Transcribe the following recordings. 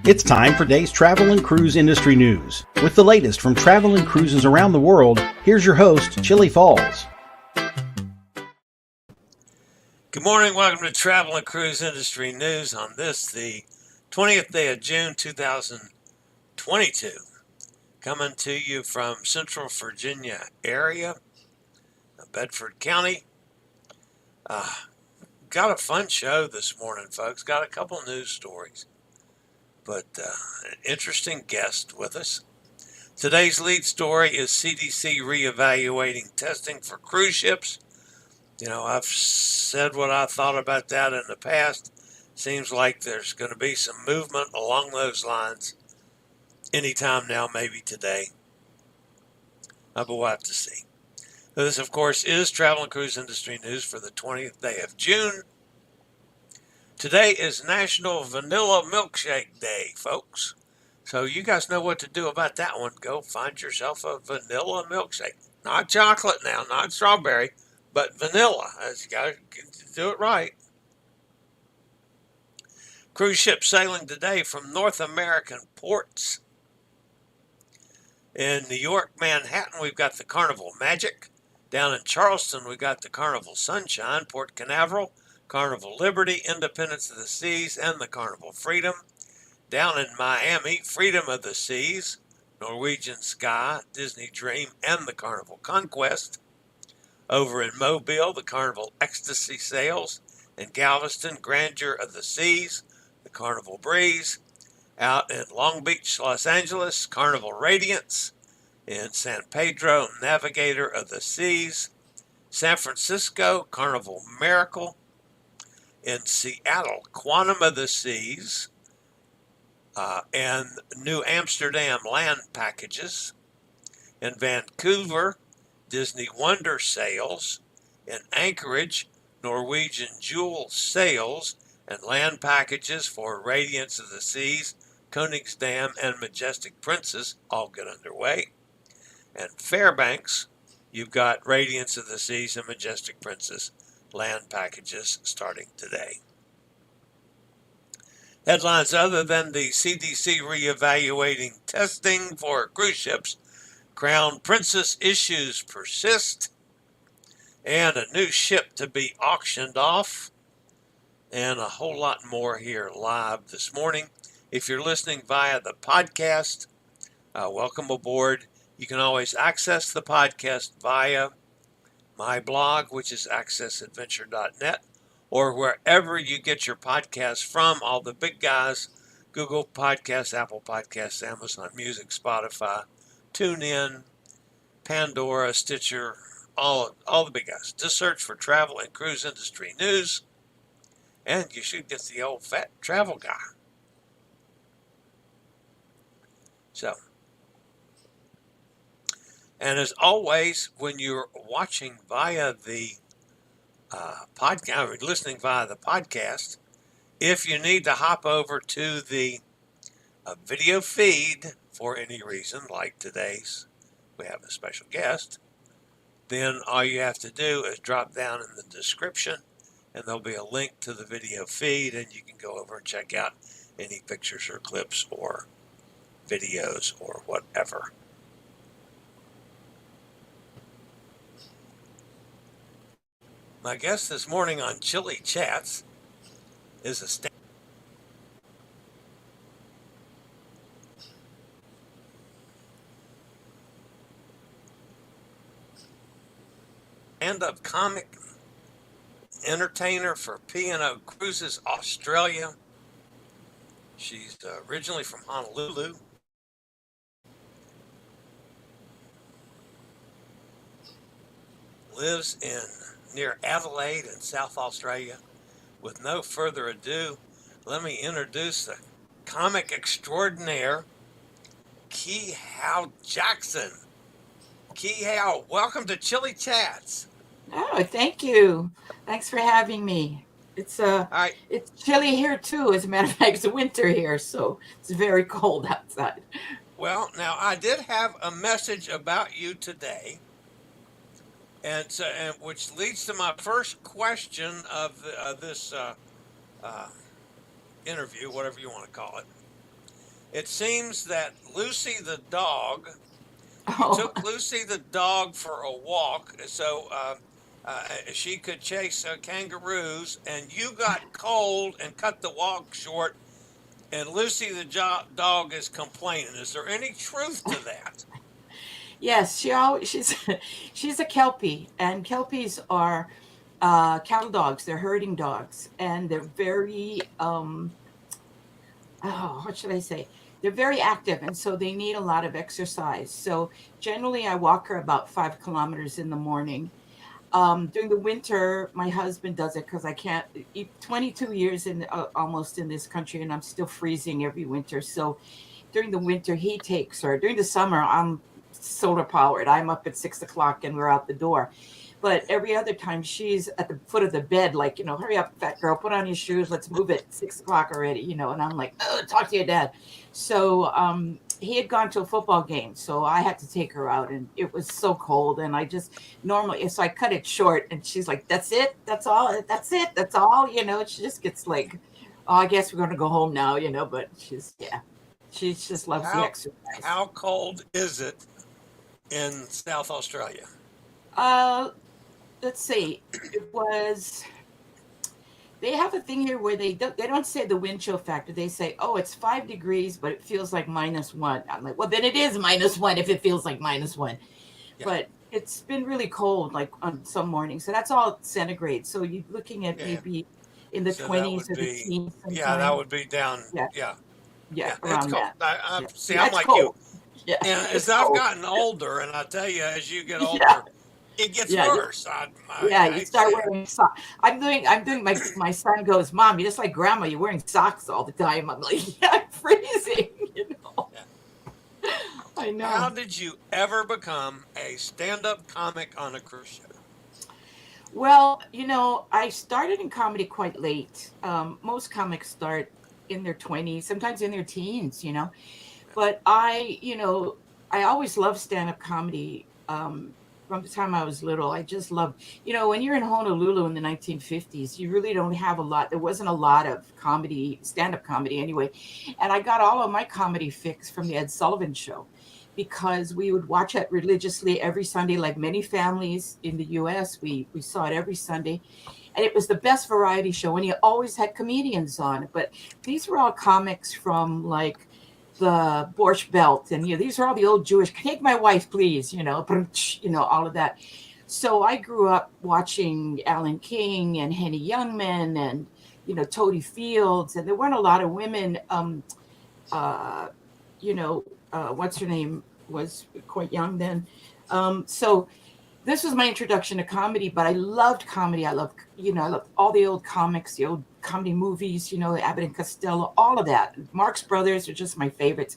It's time for today's travel and cruise industry news. With the latest from travel and cruises around the world, here's your host, Chillie Falls. Good morning. Welcome to Travel and Cruise Industry News on this, the 20th day of June, 2022. Coming to you from Central Virginia area, Bedford County. Got a fun show this morning, folks. Got a couple news stories, but an interesting guest with us. Today's lead story is CDC reevaluating testing for cruise ships. You know, I've said what I thought about that in the past. Seems like there's going to be some movement along those lines anytime now, maybe today. But we'll have to see. So this, of course, is Travel and Cruise Industry News for the 20th day of June. Today is National Vanilla Milkshake Day, folks. So you guys know what to do about that one. Go find yourself a vanilla milkshake. Not chocolate now, not strawberry, but vanilla. You got to do it right. Cruise ships sailing today from North American ports. In New York, Manhattan, we've got the Carnival Magic. Down in Charleston, we've got the Carnival Sunshine, Port Canaveral, Carnival Liberty, Independence of the Seas, and the Carnival Freedom. Down in Miami, Freedom of the Seas, Norwegian Sky, Disney Dream, and the Carnival Conquest. Over in Mobile, the Carnival Ecstasy sails. In Galveston, Grandeur of the Seas, the Carnival Breeze. Out in Long Beach, Los Angeles, Carnival Radiance. In San Pedro, Navigator of the Seas. San Francisco, Carnival Miracle. In Seattle, Quantum of the Seas. And New Amsterdam Land Packages. In Vancouver, Disney Wonder sails. In Anchorage, Norwegian Jewel sails and land packages for Radiance of the Seas, Koningsdam, and Majestic Princess all get underway. And Fairbanks, you've got Radiance of the Seas and Majestic Princess land packages starting today. Headlines other than the CDC reevaluating testing for cruise ships. Crown Princess issues persist. And a new ship to be auctioned off. And a whole lot more here live this morning. If you're listening via the podcast, welcome aboard. You can always access the podcast via my blog, which is accessadventure.net, or wherever you get your podcasts from, all the big guys, Google Podcasts, Apple Podcasts, Amazon Music, Spotify, TuneIn, Pandora, Stitcher, all the big guys. Just search for Travel and Cruise Industry News, and you should get the old fat travel guy. So, and as always, when you're watching via the podcast, or listening via the podcast, if you need to hop over to the video feed for any reason, like today's, we have a special guest, then all you have to do is drop down in the description, and there'll be a link to the video feed, and you can go over and check out any pictures or clips or videos or whatever. My guest this morning on Chillie Chats is a stand-up comic, entertainer for P&O Cruises Australia. She's originally from Honolulu. Lives near Adelaide in South Australia. With no further ado, let me introduce the comic extraordinaire, Kehau Jackson. Kehau, welcome to Chillie Chats. Oh, thank you. Thanks for having me. It's chilly here too. As a matter of fact, it's winter here, so it's very cold outside. Well, now I did have a message about you today, and which leads to my first question of this interview, whatever you want to call it. It seems that Lucy the dog, you Oh, took Lucy the dog for a walk so she could chase kangaroos, and you got cold and cut the walk short, and Lucy the dog is complaining. Is there any truth to that? yes. She's she's a Kelpie, and Kelpies are cattle dogs. They're herding dogs, and they're very what should I say? They're very active, and so they need a lot of exercise. So generally, I walk her about 5 kilometers in the morning. During the winter, my husband does it because I can't. 22 years in almost in this country, and I'm still freezing every winter. So during the winter, he takes her. During the summer, I'm solar powered. I'm up at 6 o'clock, and we're out the door. But every other time, she's at the foot of the bed, like, hurry up, fat girl, put on your shoes, let's move it. 6 o'clock already, and I'm like, oh, talk to your dad. So he had gone to a football game, so I had to take her out, and it was so cold, and I just so I cut it short, and she's like, that's it, that's all, that's it, that's all, she just gets like, oh, I guess we're going to go home now, but she just loves the exercise. How cold is it in South Australia? Let's see. They have a thing here where they don't say the wind chill factor. They say, oh, it's 5 degrees, but it feels like -1. I'm like, well, then it is -1 if it feels like -1. Yeah. But it's been really cold, like on some mornings. So that's all centigrade. So you're looking at maybe in the 20s or the teens. Yeah, that would be down. Yeah, around that. I'm like cold. You. Yeah, and as I've gotten older, and I tell you, as you get older, it gets worse. You start wearing socks. I'm doing. My son goes, Mom, you're just like Grandma. You're wearing socks all the time. I'm like, yeah, I'm freezing. Yeah. I know. How did you ever become a stand-up comic on a cruise ship? Well, I started in comedy quite late. Most comics start in their 20s, sometimes in their teens. But I always loved stand-up comedy. From the time I was little, I just loved, when you're in Honolulu in the 1950s, you really don't have a lot. There wasn't a lot of comedy, stand-up comedy anyway. And I got all of my comedy fix from the Ed Sullivan Show because we would watch it religiously every Sunday, like many families in the U.S. We saw it every Sunday. And it was the best variety show. And he always had comedians on. But these were all comics from like the Borscht Belt, and these are all the old Jewish. Take my wife, please. All of that. So I grew up watching Alan King and Henny Youngman and Toady Fields, and there weren't a lot of women. What's her name was quite young then. So this was my introduction to comedy, but I loved comedy. I loved all the old comics, the old comedy movies, Abbott and Costello, all of that. Marx Brothers are just my favorites.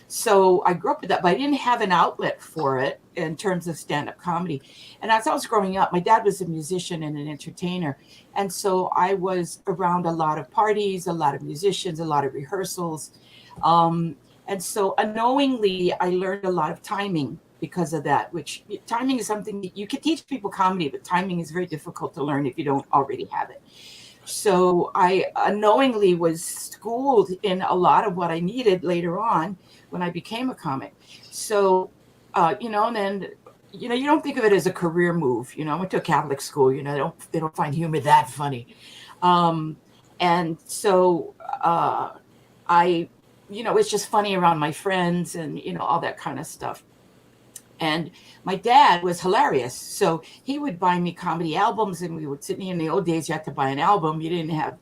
So I grew up with that, but I didn't have an outlet for it in terms of stand-up comedy. And as I was growing up, my dad was a musician and an entertainer. And so I was around a lot of parties, a lot of musicians, a lot of rehearsals. And so unknowingly, I learned a lot of timing because of that, which timing is something that you can teach people comedy, but timing is very difficult to learn if you don't already have it. So I unknowingly was schooled in a lot of what I needed later on when I became a comic. So, and then, you don't think of it as a career move. I went to a Catholic school, they don't find humor that funny. And so it's just funny around my friends and, all that kind of stuff. And my dad was hilarious. So he would buy me comedy albums, and we would sit in the old days, you had to buy an album. You didn't have,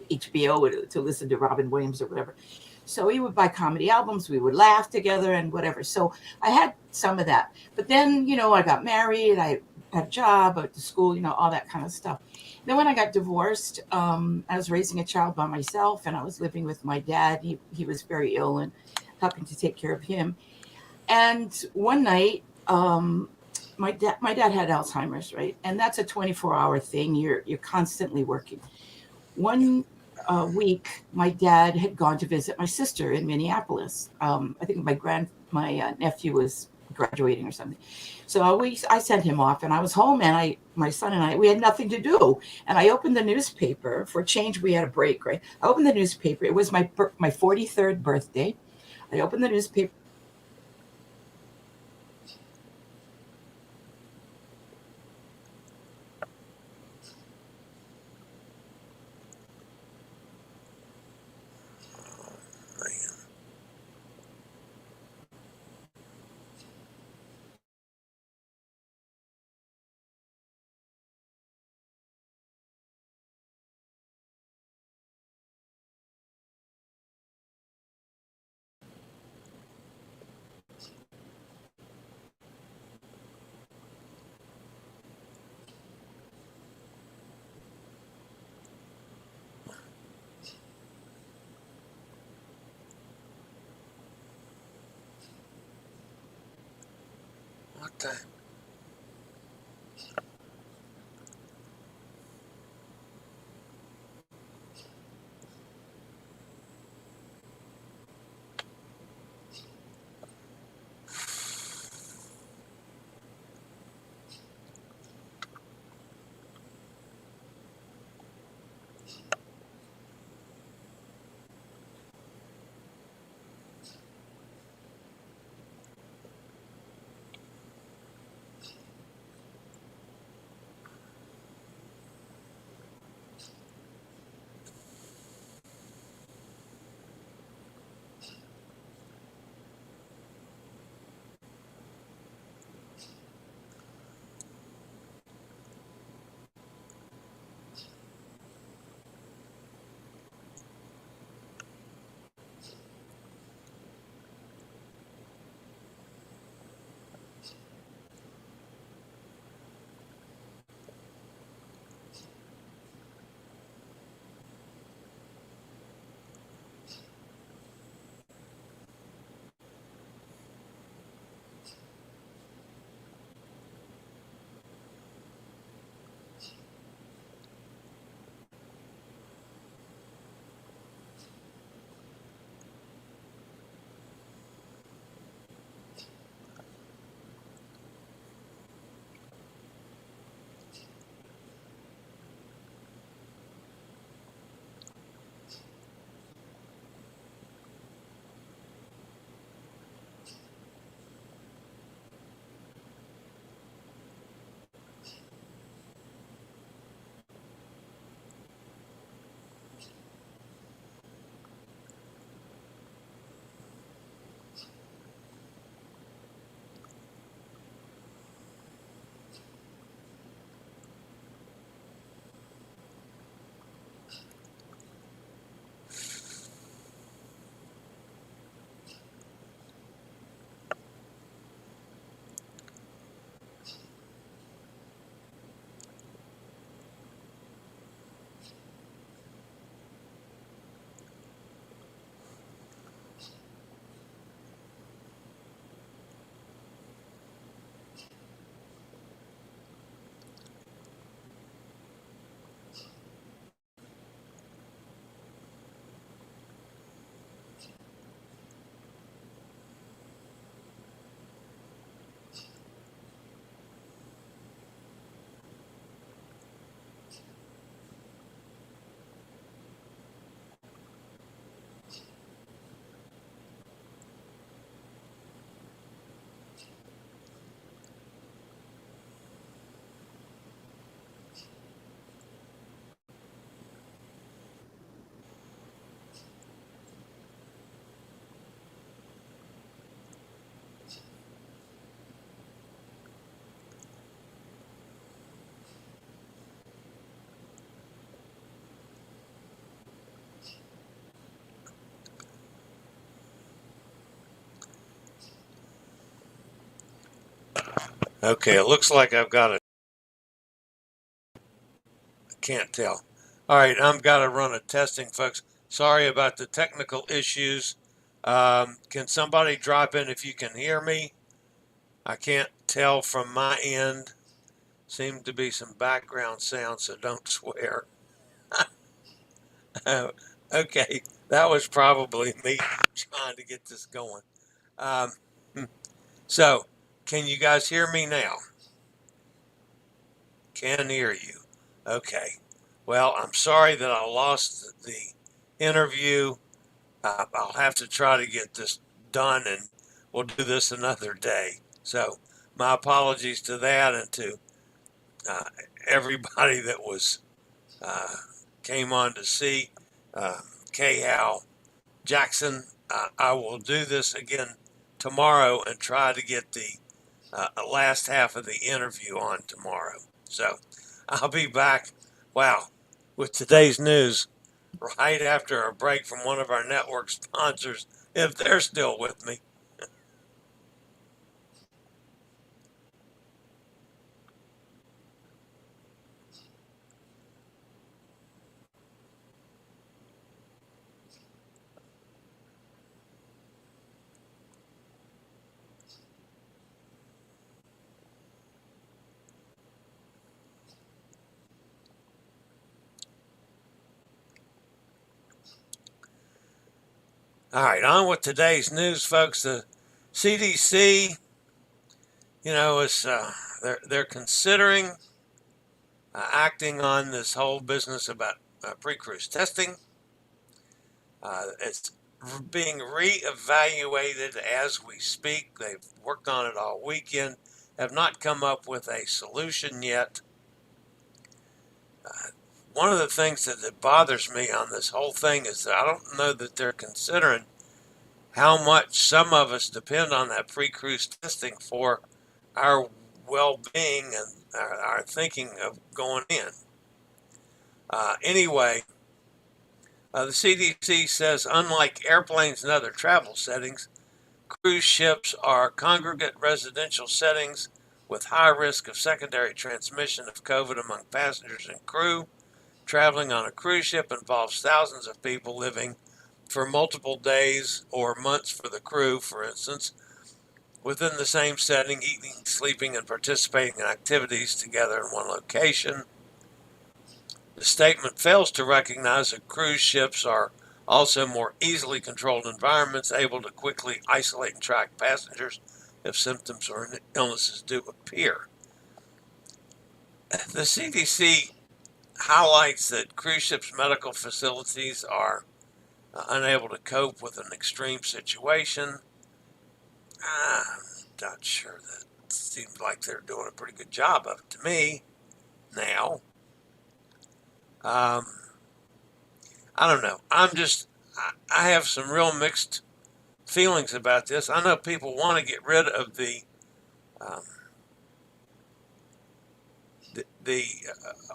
HBO to listen to Robin Williams or whatever. So he would buy comedy albums. We would laugh together and whatever. So I had some of that. But then, I got married. I had a job, I went to school, all that kind of stuff. Then when I got divorced, I was raising a child by myself, and I was living with my dad. He was very ill and helping to take care of him. And one night, my dad had Alzheimer's, right? And that's a 24-hour thing. You're constantly working. One week, my dad had gone to visit my sister in Minneapolis. I think my nephew was graduating or something. So I sent him off, and I was home, and my son and I, we had nothing to do. And I opened the newspaper. For a change, we had a break, right? I opened the newspaper. It was my 43rd birthday. I opened the newspaper. What the? Okay, it looks like I've got a. Can't tell. All right, I've got to run a testing, folks. Sorry about the technical issues. Can somebody drop in if you can hear me? I can't tell from my end. Seem to be some background sound, so don't swear. Okay, that was probably me trying to get this going. Um, so, can you guys hear me now? Can hear you. Okay. Well, I'm sorry that I lost the interview. I'll have to try to get this done and we'll do this another day. So my apologies to that and to everybody that was came on to see Kehau Jackson. I will do this again tomorrow and try to get the last half of the interview on tomorrow. So I'll be back, wow, with today's news right after a break from one of our network sponsors, if they're still with me. All right, on with today's news, folks. The CDC, is they're considering acting on this whole business about pre-cruise testing. It's being reevaluated as we speak. They've worked on it all weekend, have not come up with a solution yet. One of the things that bothers me on this whole thing is that I don't know that they're considering how much some of us depend on that pre-cruise testing for our well-being and our thinking of going in. Anyway, the CDC says unlike airplanes and other travel settings, cruise ships are congregate residential settings with high risk of secondary transmission of COVID among passengers and crew. Traveling on a cruise ship involves thousands of people living for multiple days or months for the crew, for instance, within the same setting, eating, sleeping, and participating in activities together in one location. The statement fails to recognize that cruise ships are also more easily controlled environments, able to quickly isolate and track passengers if symptoms or illnesses do appear. The CDC highlights that cruise ships' medical facilities are unable to cope with an extreme situation. I'm not sure that seems like they're doing a pretty good job of it to me now. I don't know. I have some real mixed feelings about this. I know people want to get rid of the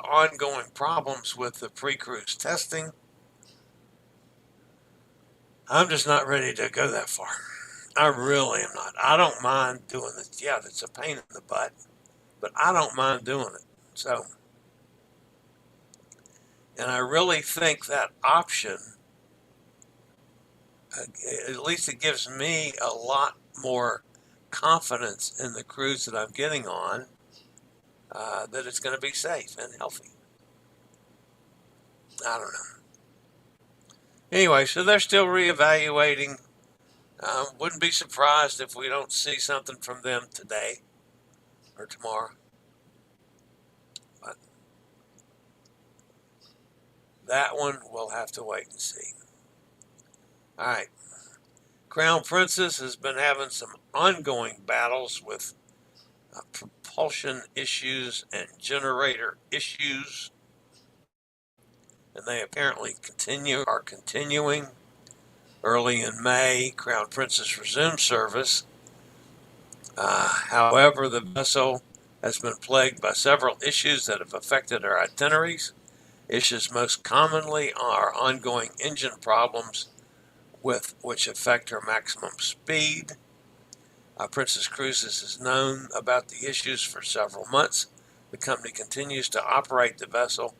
ongoing problems with the pre-cruise testing. I'm just not ready to go that far. I really am not. I don't mind doing this. Yeah, it's a pain in the butt, but I don't mind doing it. So, and I really think that option, at least it gives me a lot more confidence in the cruise that I'm getting on, that it's going to be safe and healthy. I don't know. Anyway, so they're still reevaluating. Wouldn't be surprised if we don't see something from them today or tomorrow. But that one we'll have to wait and see. All right. Crown Princess has been having some ongoing battles with propulsion issues and generator issues, and they apparently are continuing. Early in May, Crown Princess resumed service. However, the vessel has been plagued by several issues that have affected her itineraries. Issues most commonly are ongoing engine problems which affect her maximum speed. Princess Cruises has known about the issues for several months. The company continues to operate the vessel,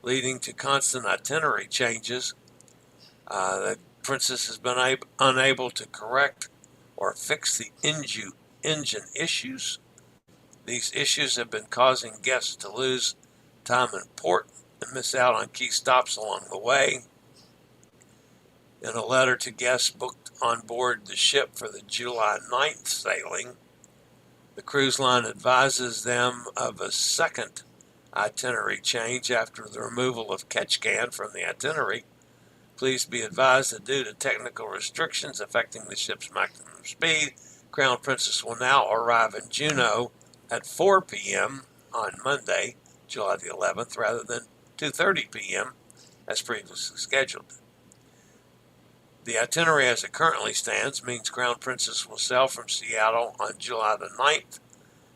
leading to constant itinerary changes. The Princess has been unable to correct or fix the engine issues. These issues have been causing guests to lose time in port and miss out on key stops along the way. In a letter to guests booked on board the ship for the July 9th sailing, the cruise line advises them of a second itinerary change after the removal of Ketchikan from the itinerary. Please be advised that due to technical restrictions affecting the ship's maximum speed, Crown Princess will now arrive in Juneau at 4 p.m. on Monday, July the 11th, rather than 2:30 p.m. as previously scheduled. The itinerary as it currently stands means Crown Princess will sail from Seattle on July the 9th.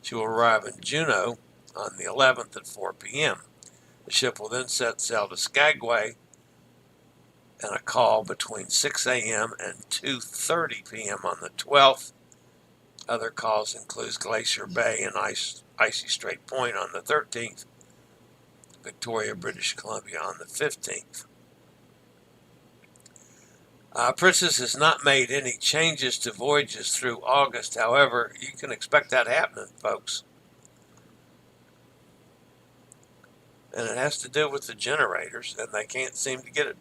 She will arrive in Juneau on the 11th at 4 p.m. The ship will then set sail to Skagway and a call between 6 a.m. and 2:30 p.m. on the 12th. Other calls include Glacier Bay and Icy Strait Point on the 13th, Victoria, British Columbia on the 15th. Princess has not made any changes to voyages through August. However, you can expect that happening, folks. And it has to do with the generators, and they can't seem to get it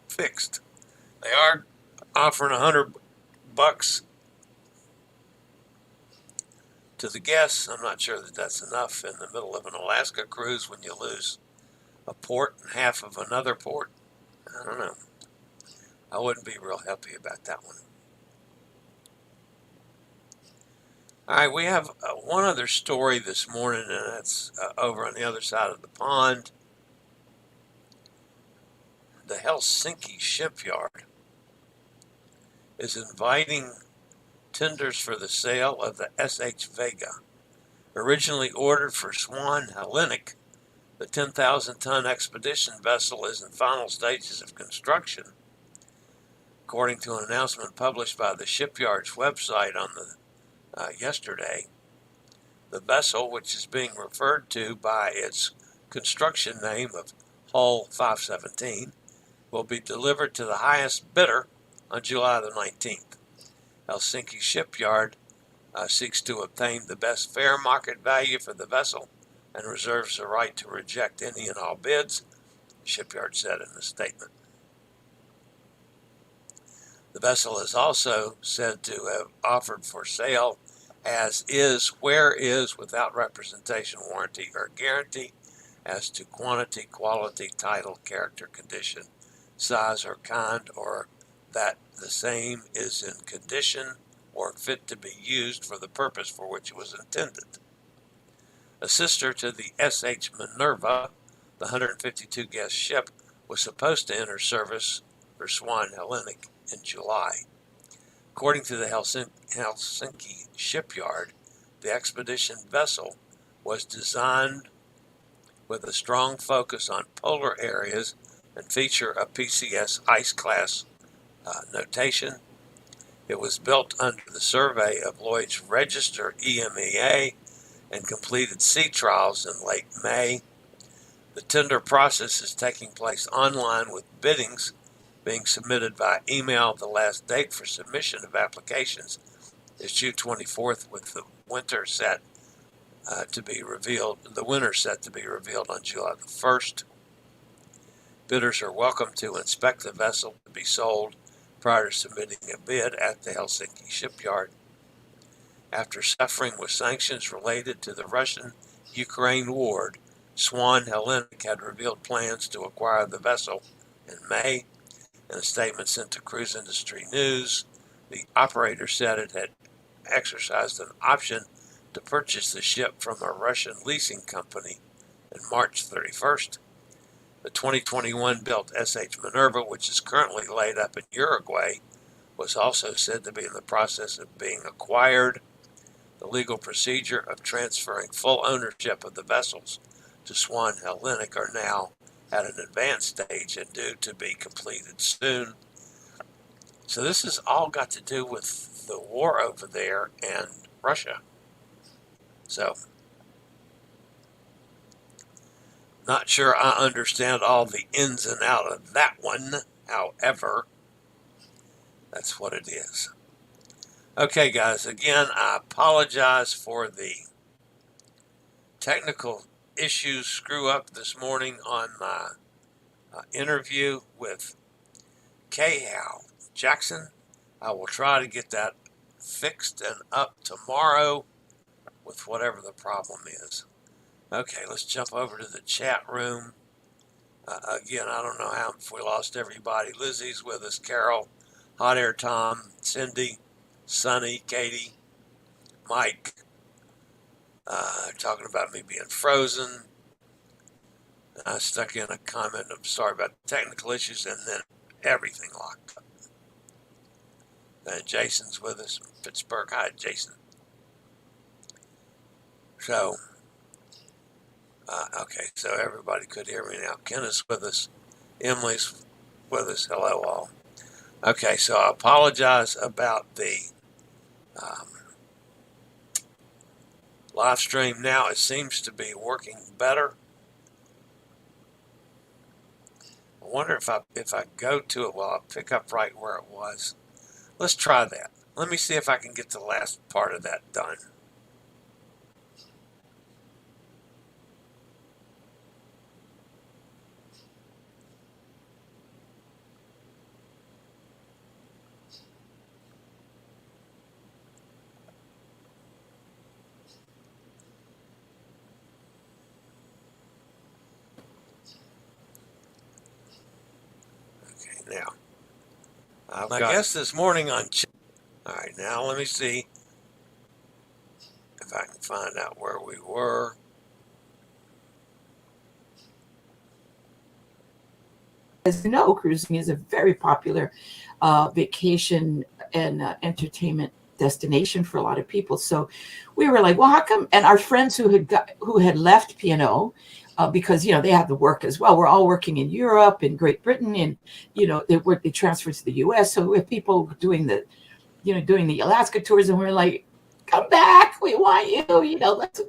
fixed. They are offering $100 to the guests. I'm not sure that that's enough in the middle of an Alaska cruise when you lose a port and half of another port. I don't know. I wouldn't be real happy about that one. All right, we have one other story this morning, and that's over on the other side of the pond. The Helsinki shipyard is inviting tenders for the sale of the SH Vega. Originally ordered for Swan Hellenic, the 10,000-ton expedition vessel is in final stages of construction. According to an announcement published by the shipyard's website on yesterday, the vessel, which is being referred to by its construction name of Hull 517, will be delivered to the highest bidder on July the 19th. Helsinki Shipyard seeks to obtain the best fair market value for the vessel and reserves the right to reject any and all bids, the shipyard said in a statement. The vessel is also said to have offered for sale as is, where is, without representation, warranty, or guarantee as to quantity, quality, title, character, condition, size, or kind, or that the same is in condition or fit to be used for the purpose for which it was intended. A sister to the SH Minerva, the 152-guest ship, was supposed to enter service for Swan Hellenic in July. According to the Helsinki shipyard, the expedition vessel was designed with a strong focus on polar areas and feature a PCS ice class notation. It was built under the survey of Lloyd's Register EMEA and completed sea trials in late May. The tender process is taking place online with biddings being submitted by email. The last date for submission of applications is June 24th, with the winter set to be revealed. The winter set to be revealed on July the 1st. Bidders are welcome to inspect the vessel to be sold prior to submitting a bid at the Helsinki shipyard. After suffering with sanctions related to the Russian-Ukraine war, Swan Hellenic had revealed plans to acquire the vessel in May. In a statement sent to Cruise Industry News, the operator said it had exercised an option to purchase the ship from a Russian leasing company on March 31st. The 2021 built SH Minerva, which is currently laid up in Uruguay, was also said to be in the process of being acquired. The legal procedure of transferring full ownership of the vessels to Swan Hellenic are now at an advanced stage and due to be completed soon. So this has all got to do with the war over there and Russia. So, not sure I understand all the ins and outs of that one. However, that's what it is. Okay, guys, again, I apologize for the technical issues screw up this morning on my interview with Kehau Jackson. I will try to get that fixed and up tomorrow with whatever the problem is. Okay, let's jump over to the chat room. Again, I don't know how if we lost everybody. Lizzie's with us, Carol, Hot Air Tom, Cindy, Sonny, Katie, Mike, talking about me being frozen. I stuck in a comment. I'm sorry about technical issues, and then everything locked up. And Jason's with us from Pittsburgh. Hi, Jason. So, okay, so everybody could hear me now. Ken is with us. Emily's with us. Hello, all. Okay, so I apologize about the live stream now. It seems to be working better. I wonder if I go to it, well, I'll pick up right where it was. Let's try that. Let me see if I can get the last part of that done. Now, I guess this morning on. All right, now let me see if I can find out where we were. As you know, cruising is a very popular vacation and entertainment destination for a lot of people. So we were like, well, how come? And our friends who had left P&O, because they have to work as well. We're all working in Europe, in Great Britain, and they transferred to the U.S. So we have people doing the Alaska tours, and we're like, come back, we want you.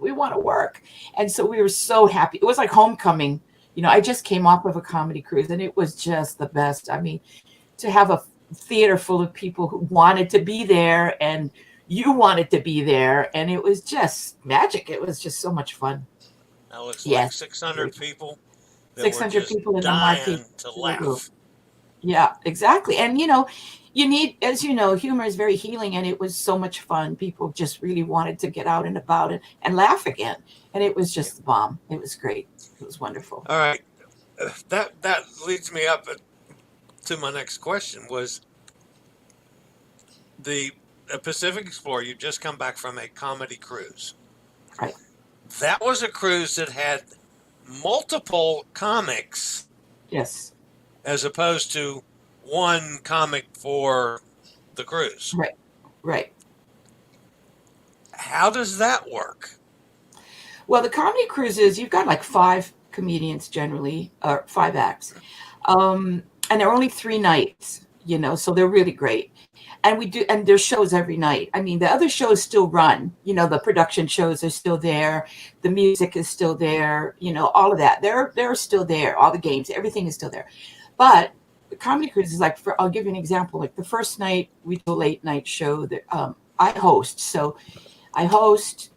We want to work. And so we were so happy. It was like homecoming. I just came off of a comedy cruise, and it was just the best. I mean, to have a theater full of people who wanted to be there, and you wanted to be there, and it was just magic. It was just so much fun. That looks like 600 people. 600 people in the market to laugh. Yeah, exactly. And you need, as you know, humor is very healing, and it was so much fun. People just really wanted to get out and about and laugh again, and it was just the bomb. It was great. It was wonderful. All right, that leads me up to my next question. Was the Pacific Explorer? You just come back from a comedy cruise, right? That was a cruise that had multiple comics. Yes. As opposed to one comic for the cruise. Right. How does that work? Well, the comedy cruises, you've got like 5 comedians generally, or 5 acts. And they're only 3 nights, so they're really great. And there's shows every night. I mean, the other shows still run, the production shows are still there. The music is still there, all of that. They're still there. All the games, everything is still there. But the comedy cruise is I'll give you an example. Like the first night we do a late night show that I host. So I host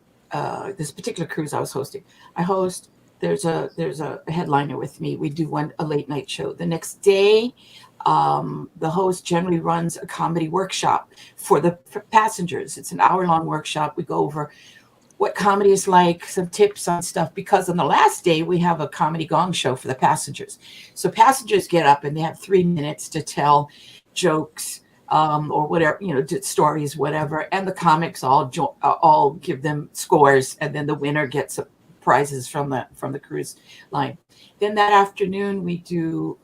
this particular cruise I was hosting. There's a headliner with me. We do a late night show. The next day, the host generally runs a comedy workshop for the passengers. It's an hour-long workshop. We go over what comedy is like, some tips on stuff, because on the last day we have a comedy gong show for the passengers. So passengers get up and they have 3 minutes to tell jokes or whatever, stories, whatever. And the comics all give them scores, and then the winner gets prizes from the cruise line. Then that afternoon we do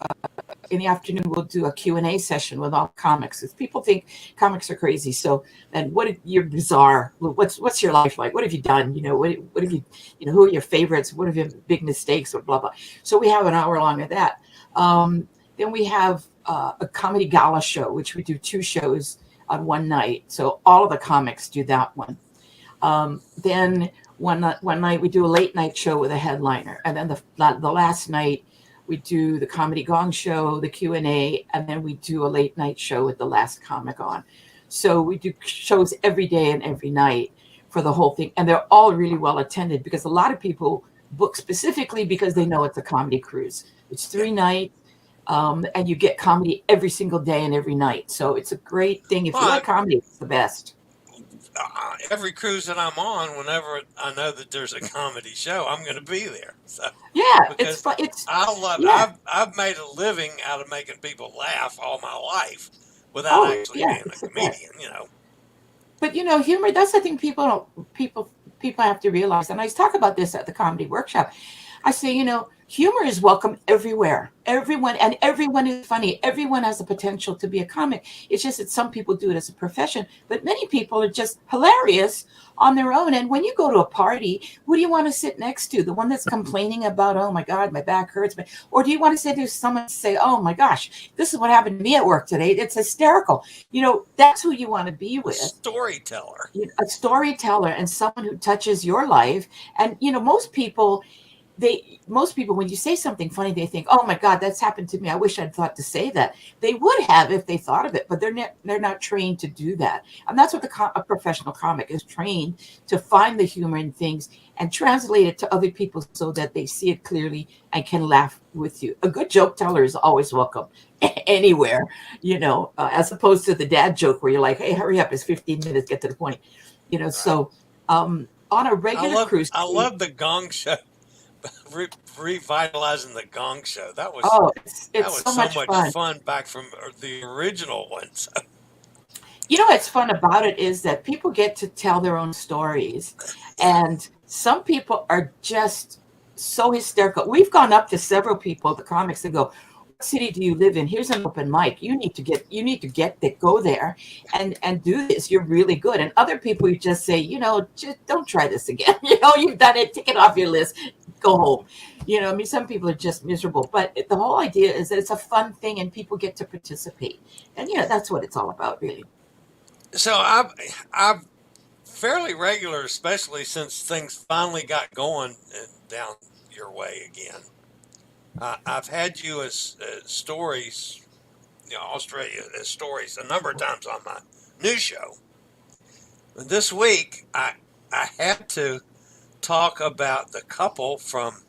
we'll do a Q&A session with all comics, because people think comics are crazy. So, and you're bizarre. What's your life like? What have you done? What have you, who are your favorites? What have your big mistakes, or blah, blah. So we have an hour long of that. Then we have a comedy gala show, which we do 2 shows on one night. So all of the comics do that one. Then one night we do a late night show with a headliner. And then the last night we do the comedy gong show, the Q&A, and then we do a late night show with the last comic on. So we do shows every day and every night for the whole thing. And they're all really well attended, because a lot of people book specifically because they know it's a comedy cruise. It's 3 nights, and you get comedy every single day and every night. So it's a great thing. If you like comedy, it's the best. every cruise that I'm on, whenever I know that there's a comedy show, I'm going to be there. So Yeah, it's because fun. It's I love, yeah. I've made a living out of making people laugh all my life without Oh, actually yeah, being a it's the best. comedian. You know. But humor, that's the thing people don't people have to realize. And I talk about this at the comedy workshop. I say, humor is welcome everywhere. Everyone is funny. Everyone has the potential to be a comic. It's just that some people do it as a profession, but many people are just hilarious on their own. And when you go to a party, who do you want to sit next to? The one that's complaining about, oh my God, my back hurts. Or do you want to sit to someone and say, oh my gosh, this is what happened to me at work today. It's hysterical. That's who you want to be A with. storyteller. A storyteller and someone who touches your life. And most people, when you say something funny, they think, oh my God, that's happened to me. I wish I'd thought to say that. They would have if they thought of it, but they're not trained to do that. And that's what a professional comic is trained to find the humor in things and translate it to other people so that they see it clearly and can laugh with you. A good joke teller is always welcome anywhere, as opposed to the dad joke where you're like, hey, hurry up, it's 15 minutes, get to the point. Right. So on a regular cruise. I love the Gong Show. Revitalizing the Gong Show. That was it's so much fun. fun back from the original ones. What's fun about it is that people get to tell their own stories, and some people are just so hysterical. We've gone up to several people, the comics, and go, what city do you live in? Here's an open mic. You need to go there and do this. You're really good. And other people, you just say, just don't try this again. You've done it. Take it off your list. Go home. Some people are just miserable, but the whole idea is that it's a fun thing and people get to participate. And that's what it's all about, really. So I've fairly regular, especially since things finally got going down your way again. I've had you as stories, Australia as stories a number of times on my news show. This week, I had to talk about the couple from,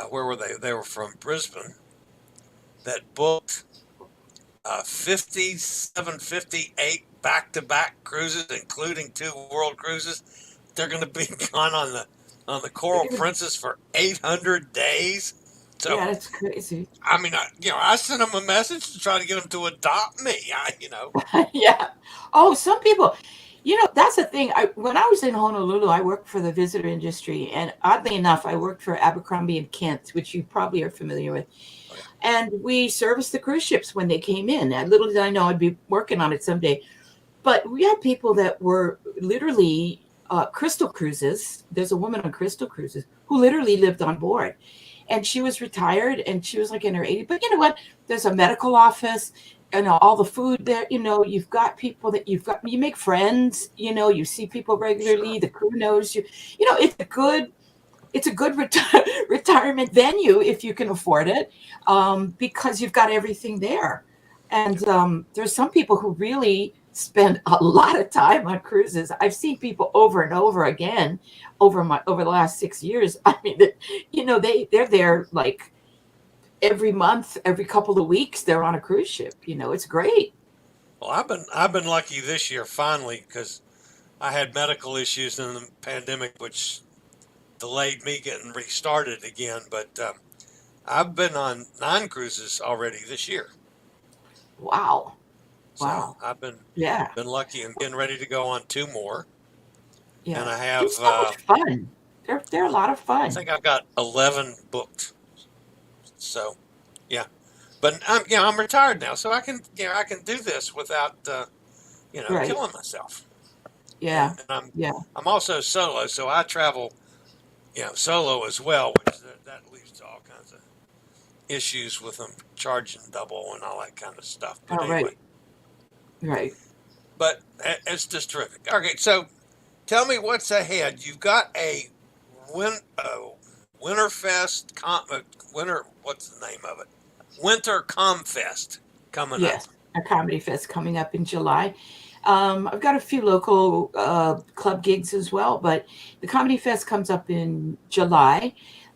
where were they? They were from Brisbane that booked 57, 58 back-to-back cruises, including 2 world cruises. They're going to be gone on the Coral Princess for 800 days. So, yeah, that's crazy. I mean, I sent them a message to try to get them to adopt me. Yeah. Oh, some people. That's the thing. When I was in Honolulu, I worked for the visitor industry, and oddly enough, I worked for Abercrombie and Kent, which you probably are familiar with. Oh, yeah. And we serviced the cruise ships when they came in. And little did I know I'd be working on it someday. But we had people that were literally Crystal Cruises. There's a woman on Crystal Cruises who literally lived on board. And she was retired, and she was like in her 80s. But you know what? There's a medical office. And all the food there, you've got people that you make friends, you see people regularly. Sure. The crew knows you. It's a good retirement venue if you can afford it, because you've got everything there. And there's some people who really spend a lot of time on cruises. I've seen people over and over again over the last 6 years. I mean, they're there like every month, every couple of weeks, they're on a cruise ship. It's great. Well, I've been lucky this year finally, because I had medical issues in the pandemic, which delayed me getting restarted again. But I've been on 9 cruises already this year. Wow. So wow. I've been lucky and getting ready to go on 2 more. Yeah. And I have it's so much fun. They're a lot of fun. I think I've got 11 booked. So, yeah, but I'm retired now, so I can do this without right. killing myself. Yeah, and I'm also solo, so I travel, solo as well, which that leads to all kinds of issues with them charging double and all that kind of stuff. But anyway, right. But it's just terrific. Okay, so tell me what's ahead. You've got a Winterfest, what's the name of it? Winter Comfest coming up. Yes, a comedy fest coming up in July. I've got a few local club gigs as well, but the comedy fest comes up in July.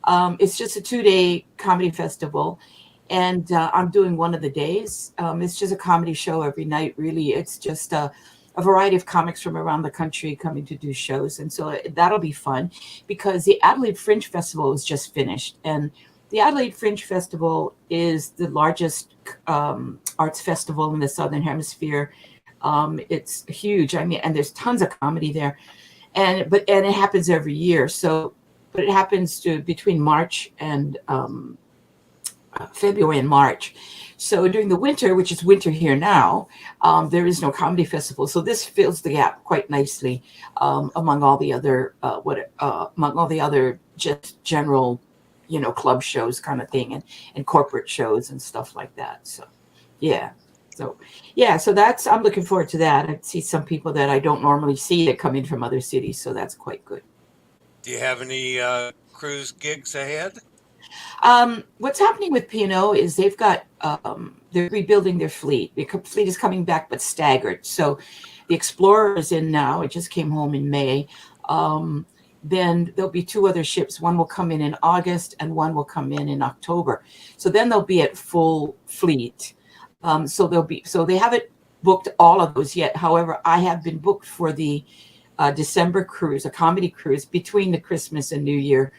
It's just a 2-day comedy festival, and I'm doing one of the days. It's just a comedy show every night, really. It's just a variety of comics from around the country coming to do shows. And so that'll be fun because the Adelaide Fringe Festival is just finished. And the Adelaide Fringe Festival is the largest arts festival in the Southern Hemisphere. It's huge. I mean, and there's tons of comedy there. And it happens every year. But it happens between March and February and March. So during the winter, which is winter here now, there is no comedy festival. So this fills the gap quite nicely among all the other just general, club shows kind of thing and corporate shows and stuff like that. So, yeah. So that's, I'm looking forward to that. I see some people that I don't normally see that come in from other cities. So that's quite good. Do you have any cruise gigs ahead? What's happening with P&O is they've got, they're rebuilding their fleet. The fleet is coming back, but staggered. So the Explorer is in now. It just came home in May. Then there'll be 2 other ships. One will come in August and one will come in October. So then they'll be at full fleet. So they haven't booked all of those yet. However, I have been booked for the December cruise, a comedy cruise between the Christmas and New Year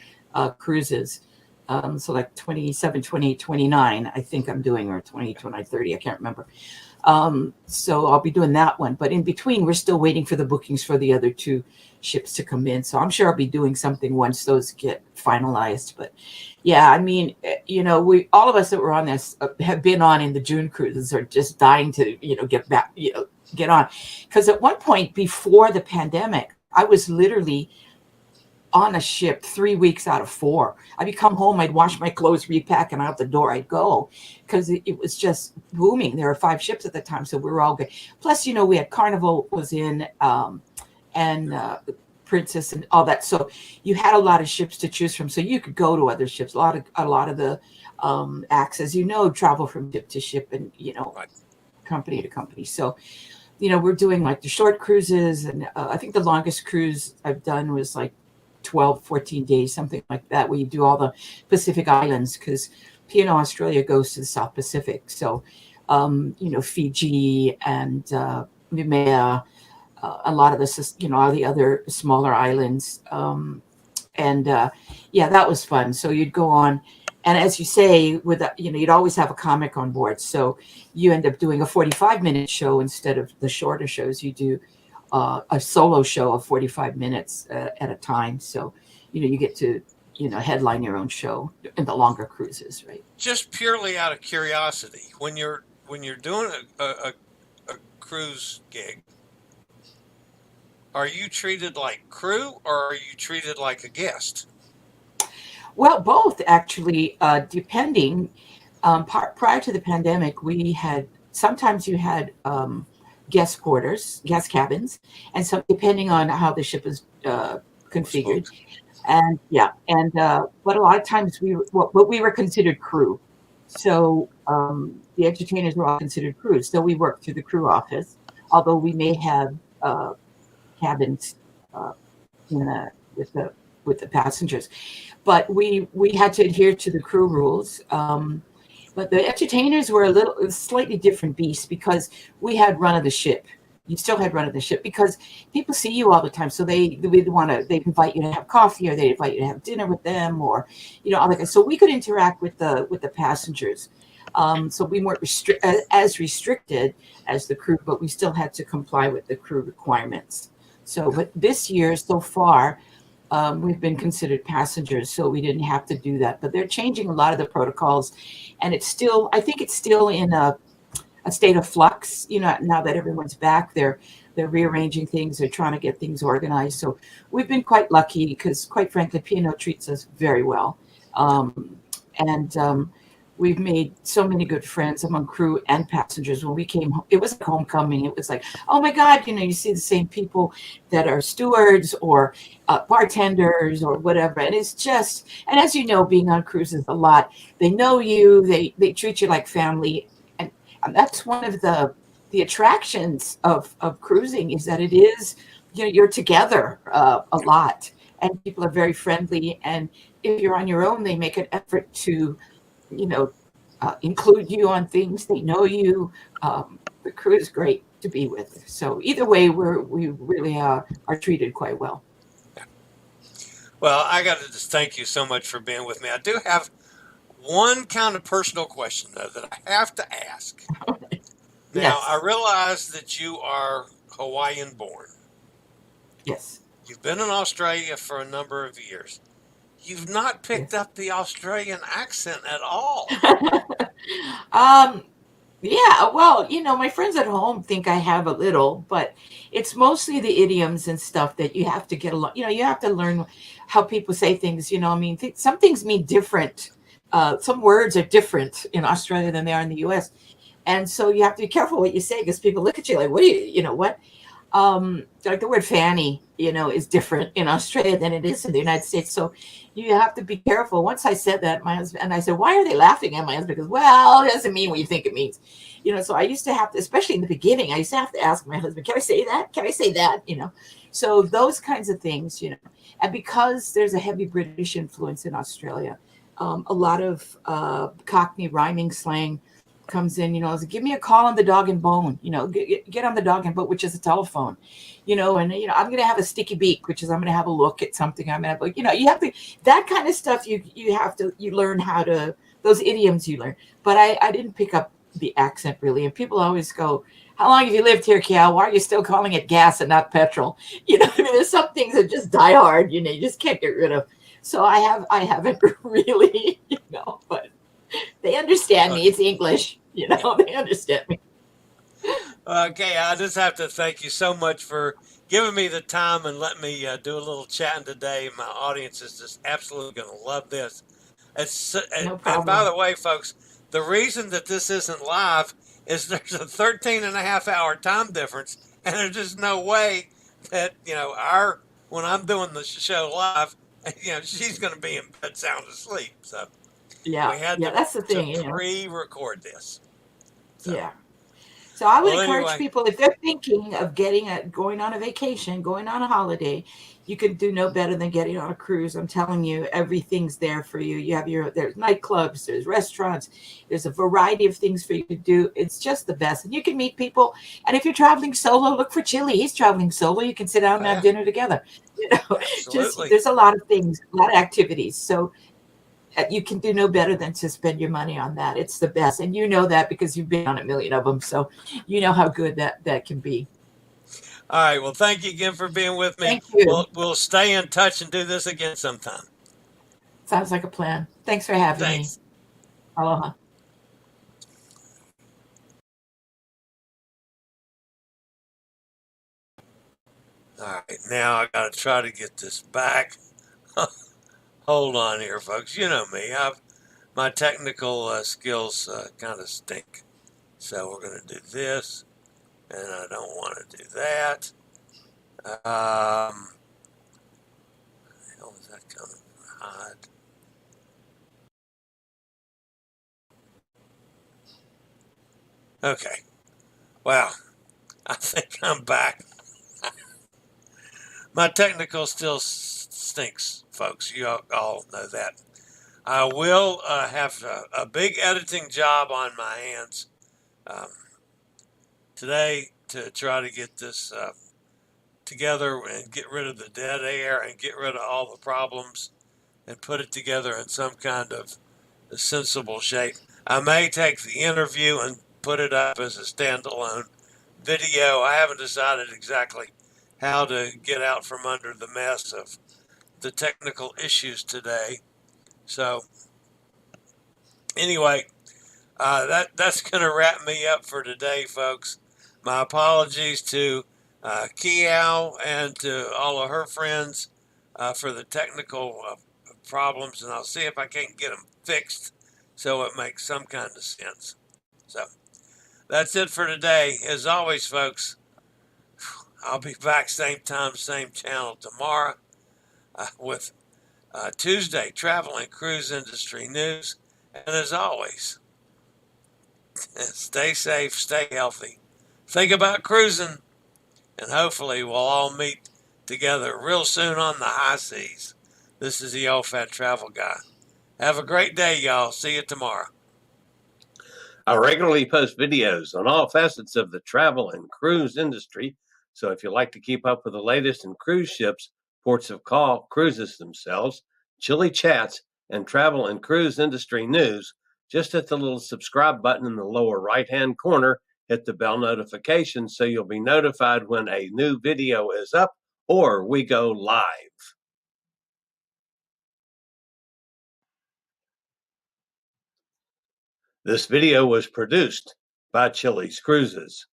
cruises. So like 27, 28, 29, I think I'm doing, or 20, 29, 30, I can't remember. So I'll be doing that one. But in between, we're still waiting for the bookings for the other 2 ships to come in. So I'm sure I'll be doing something once those get finalized. But yeah, I mean, we, all of us that were on this have been on in the June cruises are just dying to, get back, get on. Because at one point before the pandemic, I was literally on a ship 3 weeks out of 4. I'd come home, I'd wash my clothes, repack, and out the door I'd go because it was just booming. There were 5 ships at the time, so we were all good. Plus, we had Carnival was in and Princess and all that. So you had a lot of ships to choose from, so you could go to other ships. A lot of the acts, as travel from ship to ship and Right. company to company. So we're doing like the short cruises, and I think the longest cruise I've done was like 12, 14 days, something like that, where you do all the Pacific Islands, because P&O Australia goes to the South Pacific. So, Fiji and Noumea, a lot of all the other smaller islands. That was fun. So you'd go on. And as you say, you'd always have a comic on board. So you end up doing a 45-minute show instead of the shorter shows. You do a solo show of 45 minutes at a time. So, you get to, headline your own show in the longer cruises, right? Just purely out of curiosity, when you're doing a cruise gig, are you treated like crew or are you treated like a guest? Well, both actually, depending. Prior to the pandemic, sometimes you had guest quarters, guest cabins, and so depending on how the ship is configured, but a lot of times we were considered crew. So the entertainers were all considered crew. So we worked through the crew office, although we may have cabins with the passengers, but we had to adhere to the crew rules. But the entertainers were a slightly different beast because we had run of the ship. You still had run of the ship because people see you all the time. So they invite you to have coffee, or they invite you to have dinner with them, or all that. So we could interact with the passengers. So we weren't as restricted as the crew, but we still had to comply with the crew requirements. So, but this year so far, we've been considered passengers, so we didn't have to do that. But they're changing a lot of the protocols, and I think it's still in a state of flux. Now that everyone's back, they're rearranging things. They're trying to get things organized. So we've been quite lucky because, quite frankly, P&O treats us very well, and we've made so many good friends among crew and passengers. When we came home, it was like homecoming. It was like, oh my God, you see the same people that are stewards or bartenders or whatever. And it's just, and as you know, being on cruises a lot, they know you, they treat you like family. And that's one of the attractions of cruising, is that it is, you're together a lot, and people are very friendly. And if you're on your own, they make an effort to include you on things. They know you. the crew is great to be with. So either way, we really are treated quite well. Well, I got to just thank you so much for being with me. I do have one kind of personal question, though, that I have to ask. Now, Yes. I realize that you are Hawaiian born. Yes. You've been in Australia for a number of years. You've not picked up the Australian accent at all. Yeah, well, my friends at home think I have a little, but it's mostly the idioms and stuff that you have to get along. You have to learn how people say things. I mean, some things mean different. Some words are different in Australia than they are in the U.S. And so you have to be careful what you say because people look at you like, what do what? Like the word fanny, is different in Australia than it is in the United States. So you have to be careful. Once I said that, my husband, and I said, why are they laughing at my husband? Because, well, it doesn't mean what you think it means. So I used to have to, especially in the beginning, I used to have to ask my husband, can I say that? Can I say that? So those kinds of things, and because there's a heavy British influence in Australia, a lot of Cockney rhyming slang comes in, give me a call on the dog and bone, get on the dog and bone, which is a telephone, and, I'm going to have a sticky beak, which is I'm going to have a look at something. I'm going to have, you have to, that kind of stuff. You learn how to, those idioms you learn, but I didn't pick up the accent really. And people always go, how long have you lived here, Kehau? Why are you still calling it gas and not petrol? There's some things that just die hard, you just can't get rid of. So I haven't really, but they understand me. It's English, they understand me. Okay, I just have to thank you so much for giving me the time and letting me do a little chatting today. My audience is just absolutely going to love this. No problem. And by the way, folks, the reason that this isn't live is there's a 13.5-hour time difference, and there's just no way that, when I'm doing the show live, she's going to be in bed sound asleep. So yeah, we had that's the thing. to pre-record this. So. Yeah. So I would encourage people, if they're thinking of going on a vacation, going on a holiday, you can do no better than getting on a cruise. I'm telling you, everything's there for you. You have there's nightclubs, there's restaurants, there's a variety of things for you to do. It's just the best. And you can meet people. And if you're traveling solo, look for Chillie. He's traveling solo. You can sit down and have dinner together. There's a lot of things, a lot of activities. So you can do no better than to spend your money on that. It's the best. And you know that because you've been on a million of them. So you know how good that can be. All right. Well, thank you again for being with me. Thank you. We'll stay in touch and do this again sometime. Sounds like a plan. Thanks for having me. Aloha. All right. Now I got to try to get this back. Hold on here, folks. You know me. My technical skills kind of stink. So we're going to do this, and I don't want to do that. Hell is that coming? Hide. Okay. Wow. I think I'm back. My technical still stinks, folks. You all know that. I will have a big editing job on my hands today to try to get this together and get rid of the dead air and get rid of all the problems and put it together in some kind of a sensible shape. I may take the interview and put it up as a standalone video. I haven't decided exactly how to get out from under the mess of the technical issues today. So anyway, that's going to wrap me up for today, folks. My apologies to Kehau and to all of her friends for the technical problems, and I'll see if I can't get them fixed so it makes some kind of sense. So that's it for today. As always, folks, I'll be back same time, same channel tomorrow with Tuesday travel and cruise industry news. And as always, stay safe, stay healthy, think about cruising, and hopefully we'll all meet together real soon on the high seas. This is the Old Fat Travel Guy. Have a great day, y'all. See you tomorrow. I regularly post videos on all facets of the travel and cruise industry, so if you like to keep up with the latest in cruise ships, ports of call, cruises themselves, Chillie Chats, and travel and cruise industry news, just hit the little subscribe button in the lower right-hand corner, hit the bell notification so you'll be notified when a new video is up or we go live. This video was produced by Chillie's Cruises.